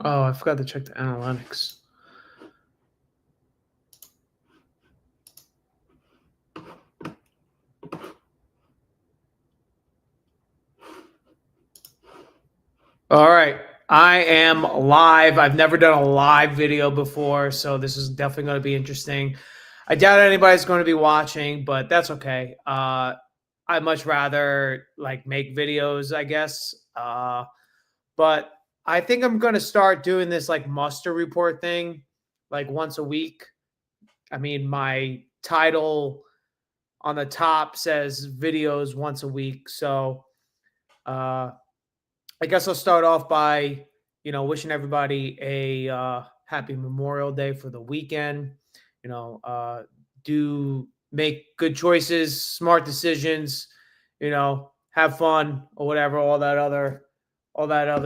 Oh, I forgot to check the analytics. All right. I am live. I've never done a live video before, so this is definitely going to be interesting. I doubt anybody's going to be watching, but that's okay. I'd much rather like make videos, I guess. But I think I'm going to start doing this like muster report thing like once a week. I mean, my title on the top says videos once a week. So uh, I guess I'll start off by, wishing everybody a happy Memorial Day for the weekend. You know, do make good choices, smart decisions, have fun or whatever, all that other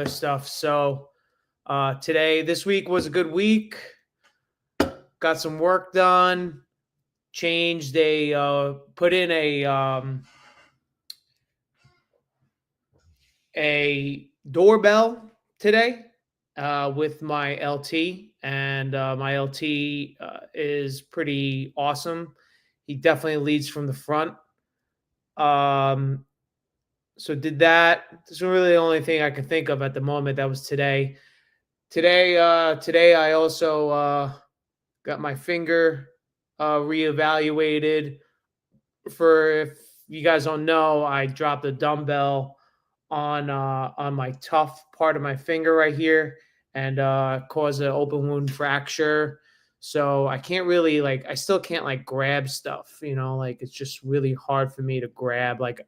stuff. So this week was a good week. Got some work done. Put in a doorbell today with my LT, and my LT is pretty awesome. He definitely leads from the front. Um, so did that. This is really the only thing I can think of at the moment. That was today. Today I also got my finger reevaluated. For if you guys don't know, I dropped a dumbbell on my tough part of my finger right here and caused an open wound fracture. So I can't really I still can't like grab stuff, like it's just really hard for me to grab. Like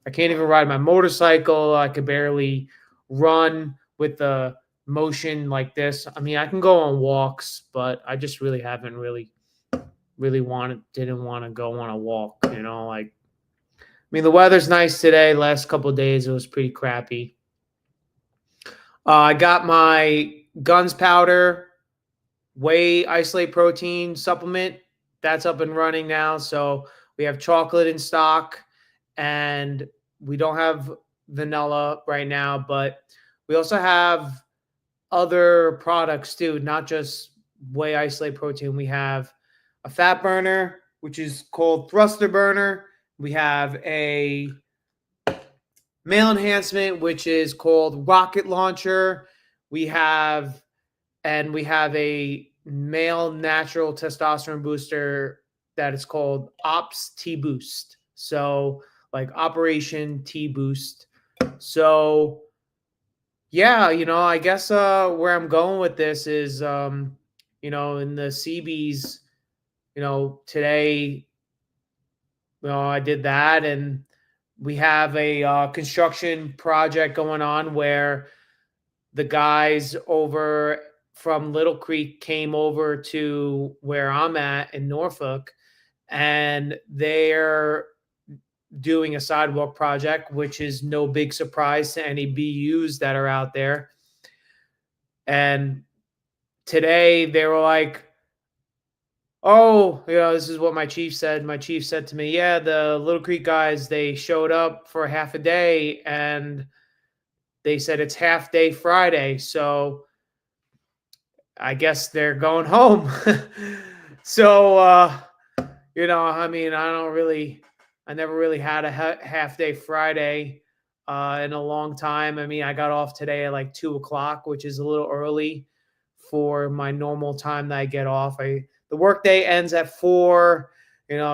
I can't even ride my motorcycle. I could barely run with the motion like this. I mean, I can go on walks, but I just really haven't didn't want to go on a walk, like I mean, the weather's nice today. Last couple of days, it was pretty crappy. I got my Guns Powder Whey Isolate Protein supplement. That's up and running now. So we have chocolate in stock, and we don't have vanilla right now, but we also have other products too, not just Whey Isolate Protein. We have a fat burner, which is called Thruster Burner. We have a male enhancement, which is called Rocket Launcher. We have a male natural testosterone booster that is called Ops T Boost. So like Operation T Boost. So yeah, I guess where I'm going with this is in the CBs, today, I did that, and we have a construction project going on where the guys over from Little Creek came over to where I'm at in Norfolk, and they're doing a sidewalk project, which is no big surprise to any BUs that are out there. And today they were like, oh, this is what my chief said. My chief said to me, yeah, the Little Creek guys, they showed up for half a day and they said it's half day Friday. So I guess they're going home. So, I mean, I never really had a half day Friday in a long time. I mean, I got off today at like 2 o'clock, which is a little early for my normal time that I get off. The workday ends at 4,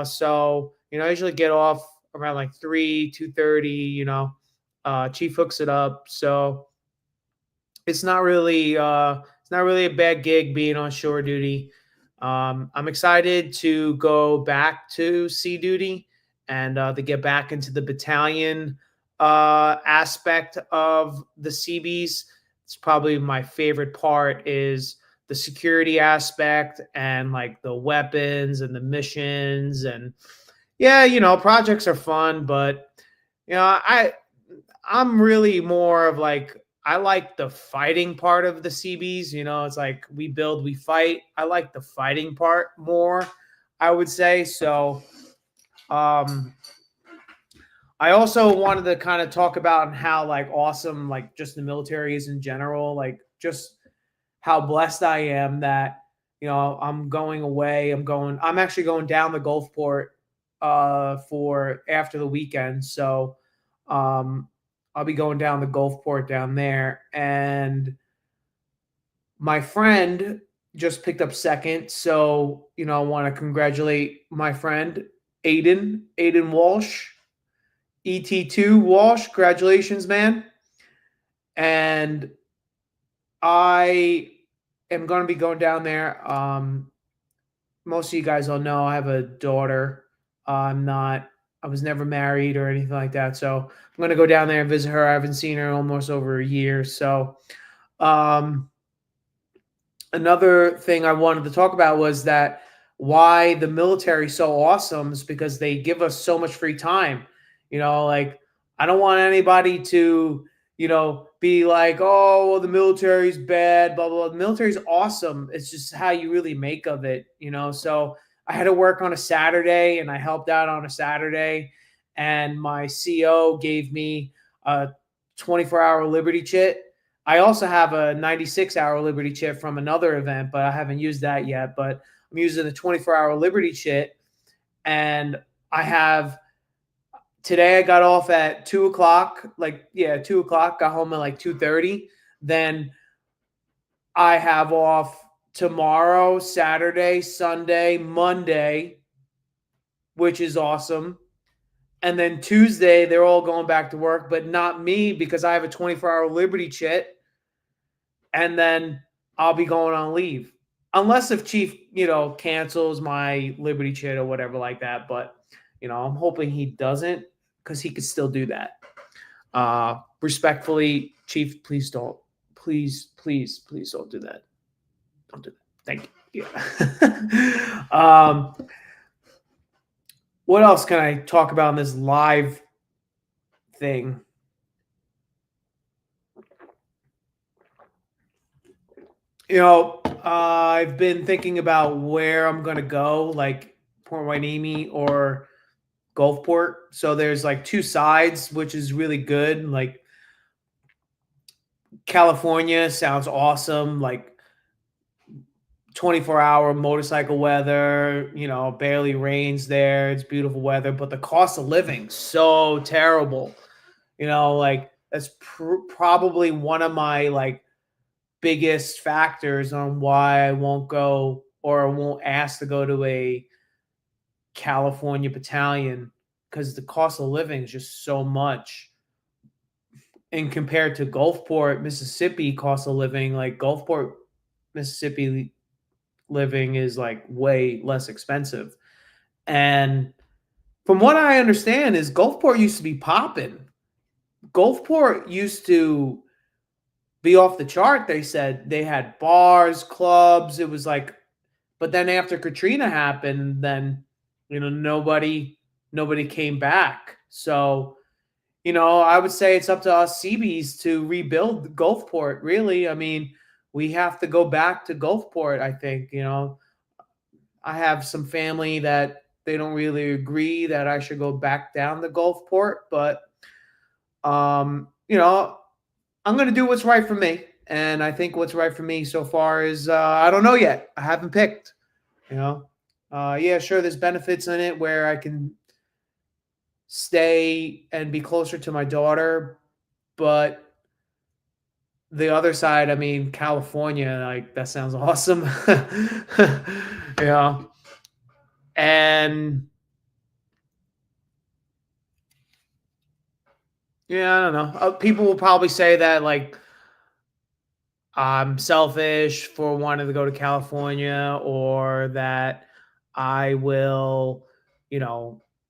so I usually get off around like 3, 2:30. Chief hooks it up, so it's not really a bad gig being on shore duty. I'm excited to go back to sea duty and to get back into the battalion aspect of the CBs. It's probably my favorite part is the security aspect and like the weapons and the missions. And yeah, projects are fun, but I'm really more of like I like the fighting part of the CBs. It's like we build, we fight. I like the fighting part more, I would say. So um I also wanted to kind of talk about how like awesome like just the military is in general. Like just how blessed I am that, I'm going away. I'm actually going down the Gulfport for after the weekend. So um I'll be going down the Gulfport down there, and my friend just picked up second. So, I want to congratulate my friend Aiden Walsh, ET2 Walsh. Congratulations, man. And I am going to be going down there. Most of you guys all know I have a daughter. I was never married or anything like that. So I'm going to go down there and visit her. I haven't seen her almost over a year. So, um, another thing I wanted to talk about was that why the military is so awesome is because they give us so much free time. Like, I don't want anybody to, be like, oh, well, the military's bad, blah, blah, blah. The military's awesome. It's just how you really make of it. So I had to work on a Saturday and I helped out on a Saturday, and my CO gave me a 24-hour Liberty Chit. I also have a 96-hour Liberty Chit from another event, but I haven't used that yet. But I'm using the 24-hour Liberty Chit, and today I got off at 2:00, 2:00, got home at like 2:30. Then I have off tomorrow, Saturday, Sunday, Monday, which is awesome. And then Tuesday, they're all going back to work, but not me because I have a 24-hour Liberty Chit. And then I'll be going on leave. Unless if Chief, cancels my Liberty Chit or whatever like that. But, I'm hoping he doesn't, because he could still do that. Respectfully, Chief, please don't. Please, please, please don't do that. Don't do that. Thank you. Yeah. What else can I talk about in this live thing? I've been thinking about where I'm going to go, like Port Hueneme or Gulfport. So there's like two sides, which is really good. Like, California sounds awesome. Like 24-hour motorcycle weather, barely rains there. It's beautiful weather, but the cost of living so terrible. Like that's probably one of my like biggest factors on why I won't go or won't ask to go to a California battalion, because the cost of living is just so much. And compared to Gulfport, Mississippi, cost of living, like Gulfport, Mississippi living is like way less expensive. And from what I understand is Gulfport used to be popping. Gulfport used to be off the chart. They said they had bars, clubs. It was like, but then after Katrina happened, then nobody came back. So I would say it's up to us Seabees to rebuild Gulfport. Really, I mean, we have to go back to Gulfport. I think I have some family that they don't really agree that I should go back down to Gulfport, but I'm going to do what's right for me. And I think what's right for me so far is I don't know yet. I haven't picked. Yeah, sure, there's benefits in it where I can stay and be closer to my daughter, but the other side, I mean, California, like that sounds awesome. And yeah, I don't know. People will probably say that like I'm selfish for wanting to go to California, or that I will,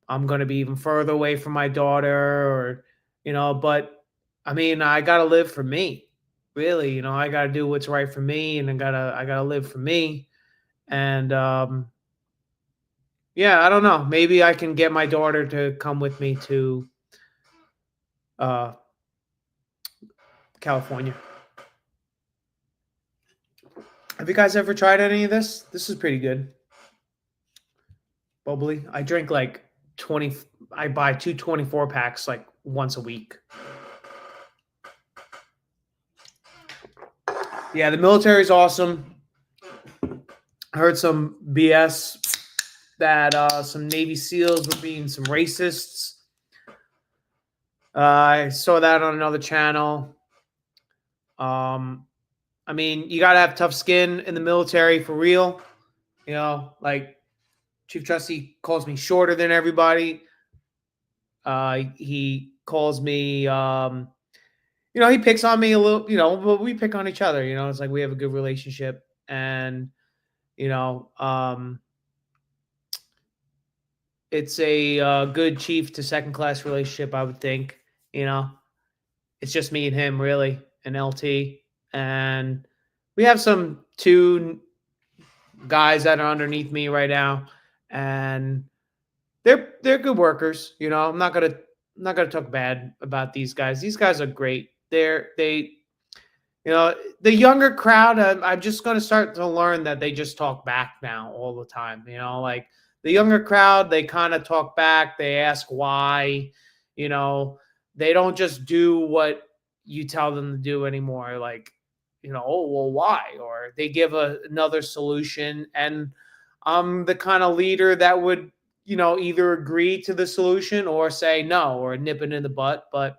I'm going to be even further away from my daughter, or, but I mean, I got to live for me, really. I got to do what's right for me, and I got to live for me. And, yeah, I don't know. Maybe I can get my daughter to come with me to uh, California. Have you guys ever tried any of this? This is pretty good. Bubbly. I drink like 20. I buy 2 24-packs like once a week. Yeah, the military is awesome. I heard some BS that some Navy SEALs were being some racists. I saw that on another channel. I mean, you gotta have tough skin in the military for real. You know, like Chief Trustee calls me shorter than everybody. He calls me, he picks on me a little, but we pick on each other. It's like we have a good relationship, and you know, um, it's a good chief to second class relationship, I would think. You know, it's just me and him, really, and LT, and we have some two guys that are underneath me right now, and they're good workers. I'm not gonna talk bad about these guys. These guys are great. The younger crowd. I'm just gonna start to learn that they just talk back now all the time. Like the younger crowd, they kind of talk back. They ask why. You know, they don't just do what you tell them to do anymore. Like, oh well, why? Or they give another solution. And I'm the kind of leader that would either agree to the solution or say no or nip it in the butt. But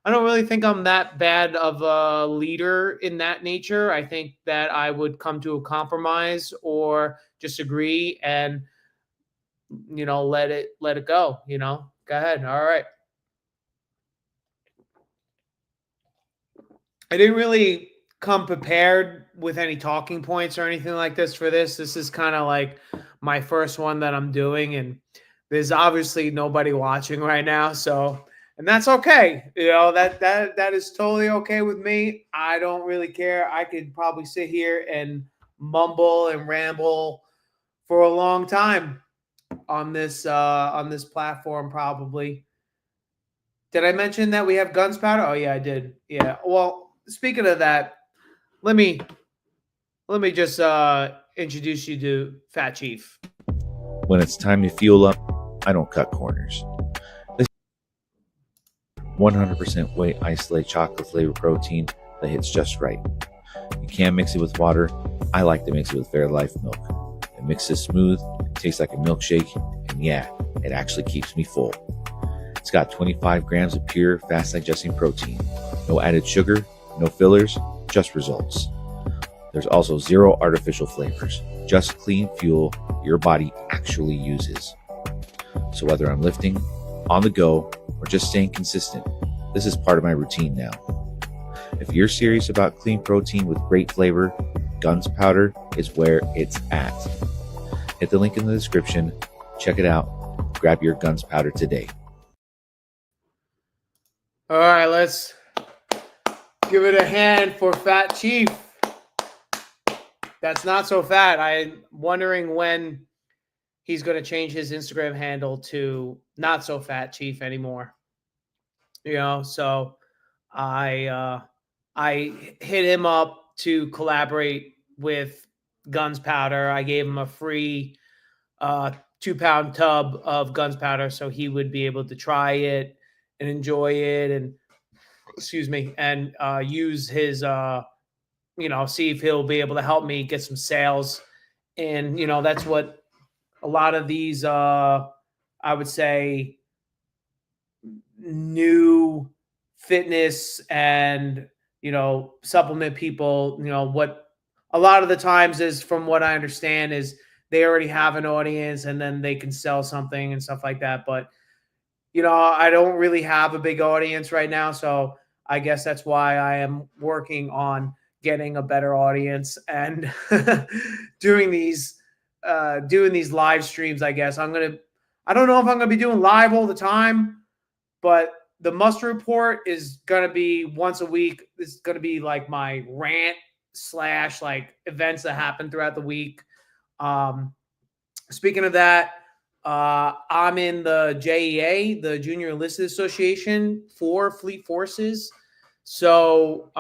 I don't really think I'm that bad of a leader in that nature. I think that I would come to a compromise or just agree and let it go. Go ahead. All right. I didn't really come prepared with any talking points or anything like this for this. This is kind of like my first one that I'm doing, and there's obviously nobody watching right now, and that's okay. That is totally okay with me. I don't really care. I could probably sit here and mumble and ramble for a long time on this platform probably. Did I mention that we have guns powder? Oh yeah, I did. Yeah. Well, speaking of that, let me just introduce you to Fat Chief. When it's time to fuel up, I don't cut corners. This 100% whey isolate chocolate flavor protein that hits just right. You can mix it with water. I like to mix it with Fairlife milk. It mixes smooth, it tastes like a milkshake, and yeah, it actually keeps me full. It's got 25 grams of pure, fast digesting protein. No added sugar, no fillers, just results. There's also 0 artificial flavors, just clean fuel your body actually uses. So whether I'm lifting, on the go, or just staying consistent, this is part of my routine now. If you're serious about clean protein with great flavor, Guns Powder is where it's at. Hit the link in the description, check it out, grab your Guns Powder today. All right, let's give it a hand for Fat Chief. That's not so fat. I'm wondering when he's going to change his Instagram handle to Not So Fat Chief anymore. So I hit him up to collaborate with Guns Powder. I gave him a free 2-pound tub of Guns Powder so he would be able to try it and enjoy it and use his see if he'll be able to help me get some sales. And that's what a lot of these I would say new fitness and supplement people, what a lot of the times is, from what I understand, is they already have an audience and then they can sell something and stuff like that. But I don't really have a big audience right now, so I guess that's why I am working on getting a better audience and doing these live streams. I guess I don't know if I'm gonna be doing live all the time, but the Muster Report is gonna be once a week. It's gonna be like my rant / like events that happen throughout the week. Speaking of that, I'm in the JEA, the Junior Enlisted Association for Fleet Forces. So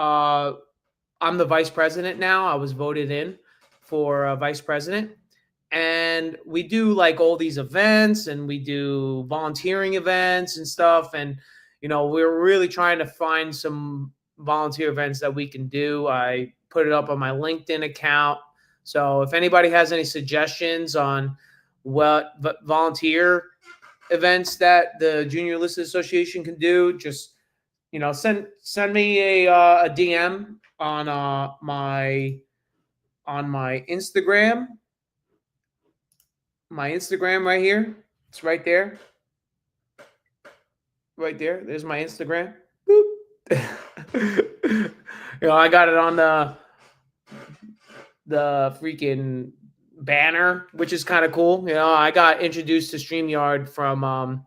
I'm the vice president now. I was voted in for vice president. And we do like all these events and we do volunteering events and stuff. And, we're really trying to find some volunteer events that we can do. I put it up on my LinkedIn account. So if anybody has any suggestions on what volunteer events that the Junior Enlisted Association can do, just send me a DM on my Instagram. My Instagram right here. It's right there. Right there. There's my Instagram. Boop. I got it on the freaking banner, which is kind of cool. I got introduced to StreamYard from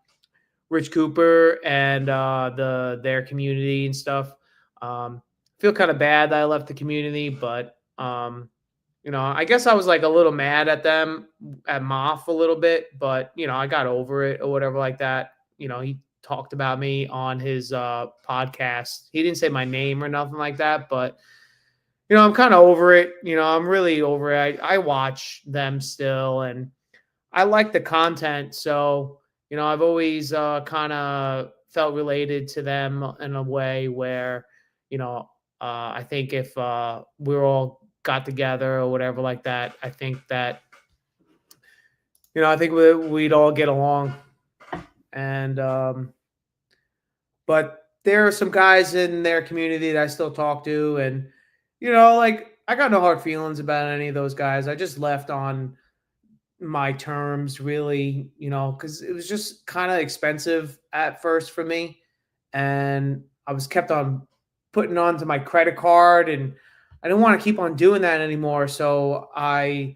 Rich Cooper and their community and stuff. Feel kind of bad that I left the community, but I guess I was like a little mad at them, at Moff a little bit, but I got over it or whatever like that. He talked about me on his podcast. He didn't say my name or nothing like that, but I'm kind of over it. I'm really over it. I watch them still, and I like the content. So, I've always kind of felt related to them in a way where, I think if we're all got together or whatever like that, I think that, I think we'd all get along. And, but there are some guys in their community that I still talk to, and, like I got no hard feelings about any of those guys. I just left on my terms, really, because it was just kind of expensive at first for me. And I was kept on putting onto my credit card, and I didn't want to keep on doing that anymore. So I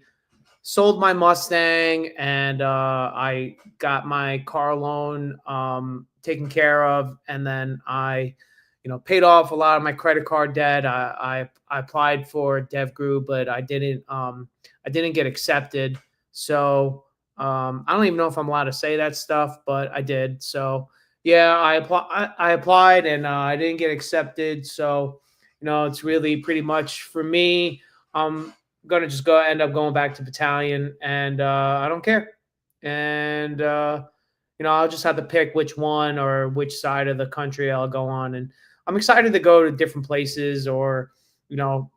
sold my Mustang, and I got my car loan taken care of. And then I, paid off a lot of my credit card debt. I applied for DevGru, but I didn't get accepted. So I don't even know if I'm allowed to say that stuff, but I did. So yeah, I applied, and I didn't get accepted. So it's really pretty much for me. I'm gonna just end up going back to battalion, and I don't care. And I'll just have to pick which one or which side of the country I'll go on. And I'm excited to go to different places, or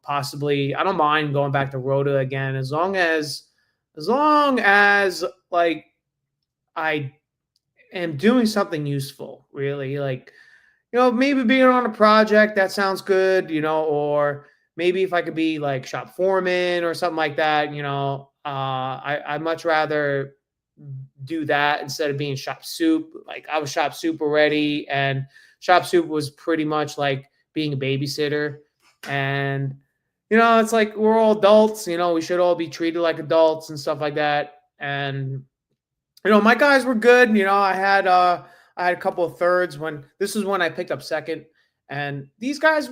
possibly I don't mind going back to Rota again, as long as like I am doing something useful, really. Like, maybe being on a project that sounds good, or maybe if I could be like shop foreman or something like that, I'd much rather do that instead of being shop soup. Like, I was shop soup already, and shop soup was pretty much like being a babysitter. And it's like we're all adults, we should all be treated like adults and stuff like that. And my guys were good. I had a couple of thirds when I picked up second, and these guys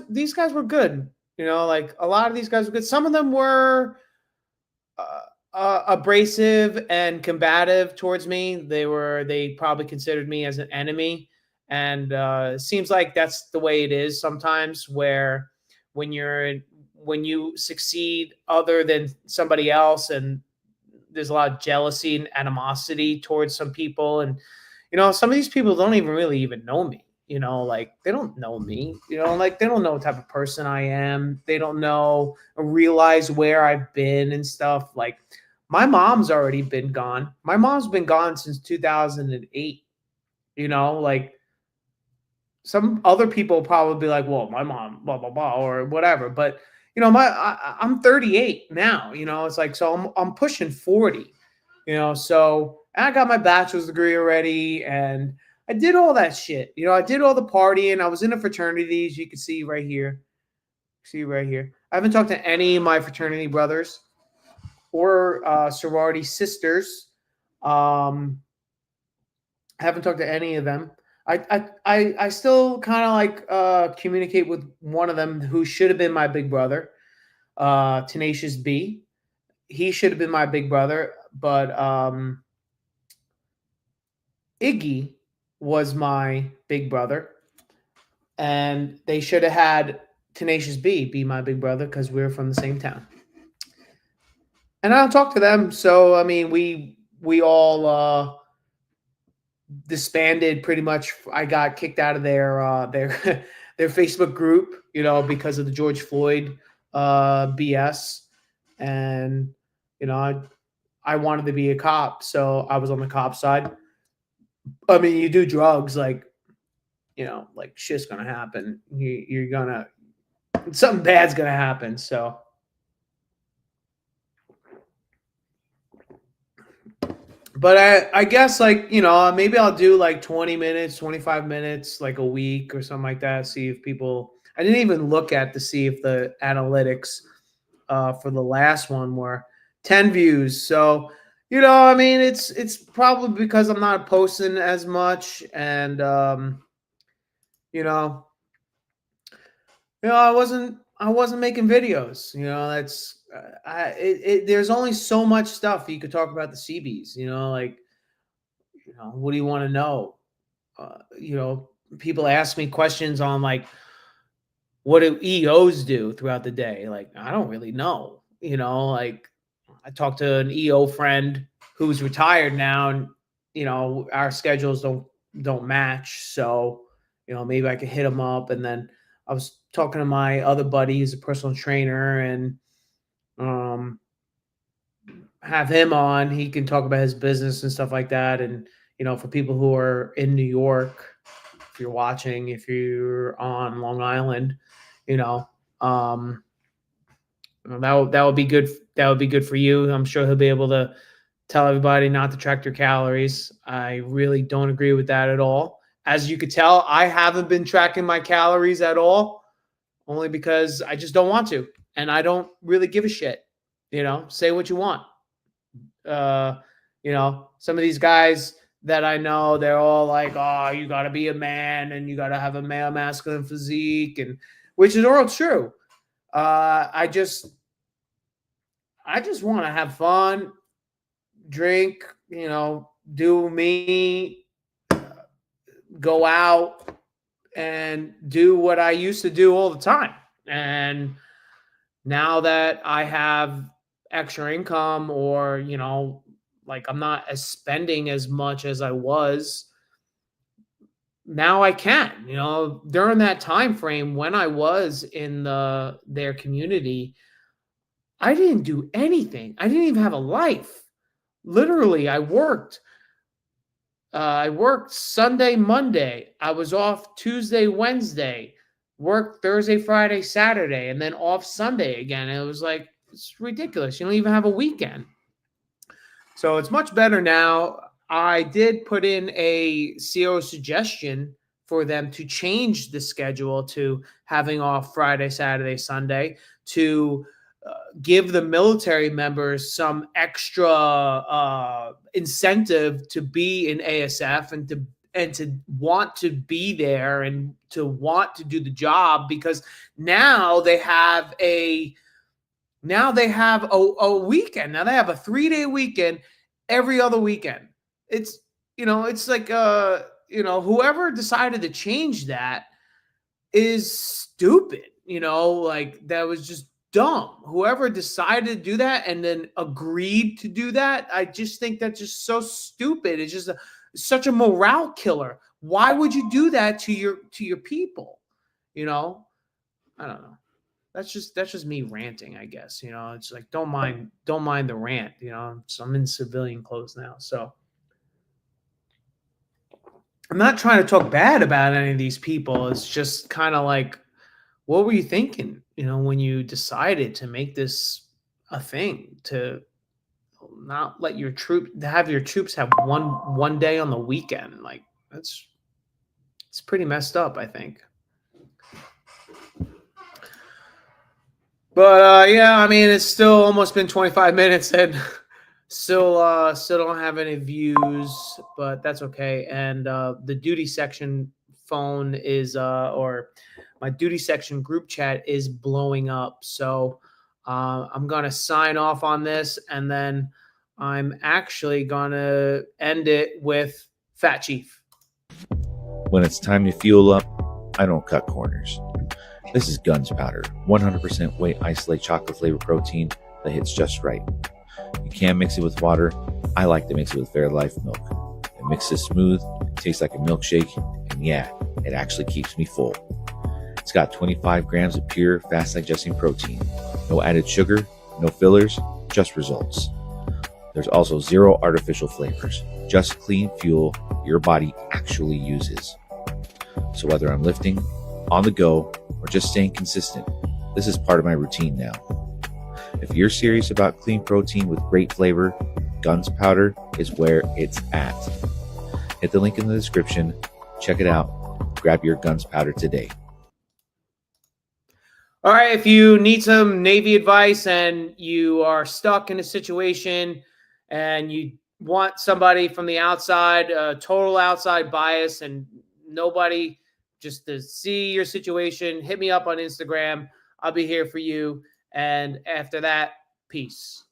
were good. Like a lot of these guys were good. Some of them were abrasive and combative towards me. They probably considered me as an enemy, and it seems like that's the way it is sometimes, where when you succeed other than somebody else, and there's a lot of jealousy and animosity towards some people. And some of these people don't even know me. Like, they don't know me. Like, they don't know what type of person I am. They don't know or realize where I've been and stuff. Like, my mom's already been gone. My mom's been gone since 2008. Like, some other people probably be like, well, my mom, blah, blah, blah, or whatever. But, I'm 38 now, it's like, so I'm pushing 40, so I got my bachelor's degree already, and I did all that shit. I did all the partying. I was in a fraternity, as you can see right here. I haven't talked to any of my fraternity brothers or sorority sisters. I haven't talked to any of them. I still kind of like communicate with one of them who should have been my big brother, Tenacious B. He should have been my big brother, but Iggy was my big brother, and they should have had Tenacious B be my big brother because we were from the same town. And I don't talk to them, so I mean, we all disbanded pretty much. I got kicked out of their their Facebook group, because of the George Floyd BS. And, I wanted to be a cop, so I was on the cop side. I mean, you do drugs, like, like shit's gonna happen. You're gonna something bad's gonna happen. So, but I guess, like, maybe I'll do like 20 minutes, 25 minutes, like a week or something like that. See if people. I didn't even look at to see if the analytics for the last one were 10 views. So, I mean, it's probably because I'm not posting as much, and I wasn't making videos. That's there's only so much stuff you could talk about the CBs. Like, what do you want to know? People ask me questions on, like, what do EOs do throughout the day? Like, I don't really know. Like, I talked to an EO friend who's retired now, and our schedules don't match. So, maybe I could hit him up. And then I was talking to my other buddy, who's a personal trainer, and have him on. He can talk about his business and stuff like that. And for people who are in New York, if you're watching, if you're on Long Island, that would be good. That would be good for you. I'm sure he'll be able to tell everybody not to track their calories. I really don't agree with that at all. As you could tell, I haven't been tracking my calories at all, only because I just don't want to. And I don't really give a shit. Say what you want. Some of these guys that I know, they're all like, oh, you got to be a man and you got to have a male masculine physique, and which is all true. I just want to have fun, drink, do me, go out and do what I used to do all the time. And now that I have extra income, or, like, I'm not spending as much as I was, now I can, during that time frame when I was in their community, I didn't do anything. I didn't even have a life. Literally, I worked Sunday, Monday. I was off Tuesday, Wednesday, worked Thursday, Friday, Saturday, and then off Sunday again. It was like, it's ridiculous. You don't even have a weekend. So it's much better now. I did put in a CO suggestion for them to change the schedule to having off Friday, Saturday, Sunday, to give the military members some extra incentive to be in ASF, and to want to be there and to want to do the job, because now they have a weekend. Now they have a 3-day weekend every other weekend. It's like whoever decided to change that is stupid. Like, that was just dumb. Whoever decided to do that and then agreed to do that, I just think that's just so stupid. It's just such a morale killer. Why would you do that to your people? I don't know. That's just me ranting, I guess. It's like, don't mind the rant. So I'm in civilian clothes now, so I'm not trying to talk bad about any of these people. It's just kind of like, what were you thinking, when you decided to make this a thing, to not let your troops have one day on the weekend? Like, it's pretty messed up, I think. But yeah, I mean, it's still almost been 25 minutes and still don't have any views, but that's okay. And the duty section phone is or my duty section group chat is blowing up. So I'm gonna sign off on this, and then I'm actually gonna end it with Fat Chief. When it's time to fuel up, I don't cut corners. This is Guns Powder, 100% whey isolate chocolate flavored protein that hits just right. You can mix it with water. I like to mix it with Fairlife milk. It mixes smooth, it tastes like a milkshake, and yeah, it actually keeps me full. It's got 25 grams of pure, fast digesting protein, No added sugar, no fillers, just results. There's also 0 artificial flavors, just clean fuel your body actually uses. So whether I'm lifting, on the go, or just staying consistent, this is part of my routine now. If you're serious about clean protein with great flavor, Guns Powder is where it's at. Hit the link in the description, check it out, grab your Guns Powder today. All right, if you need some Navy advice and you are stuck in a situation and you want somebody from the outside, total outside bias, and nobody just to see your situation, hit me up on Instagram. I'll be here for you. And after that, peace.